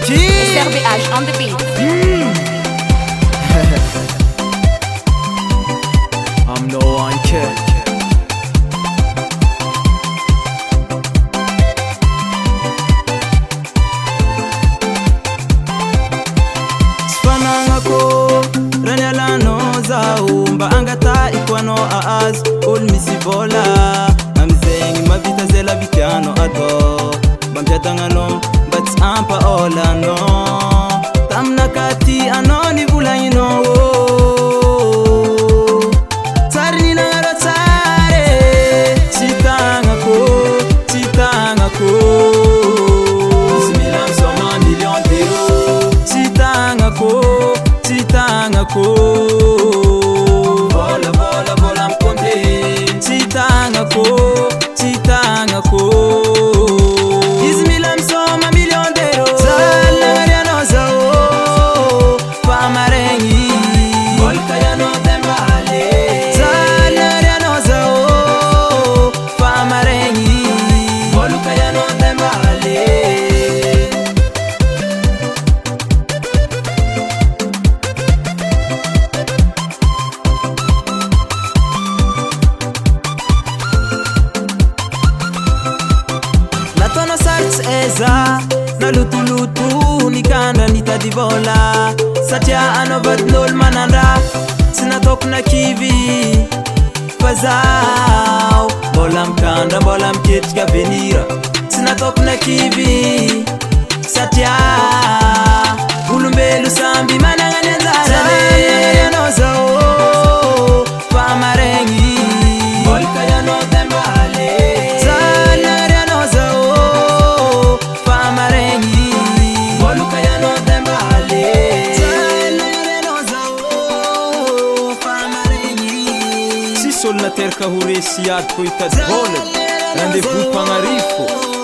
SRBH on the beat. I'm no one kid. Spanangako nialanao zaho mba angata ikwano aaz ol misy vola amizegny mavita zay lavitiano ado mba mpiadagnano mba tsy ampaolano taminakaty anao nivolagnino tsary ninanaro tsare tsy tagnako izy mila misoma million d'euro tsy tagnako vola mikonte tsy tagnako izy mila misoma million d'euro zalagnarianao zaho fa maregny volka ianao tembale zalagnarianao zaho fa maregny volka ianao tembale Natono sarts eza na lutulutu nikanda nitadi vola satya anavadnol manandra sinatoko na kivi fazao bola mkanda bola mketika venira sinatoko na kivi satya ulumbelu sambi manangani anzara yanozao famarengi volka yano tembale solna terka horesiady ko itady vola rendez-vous pagnarifo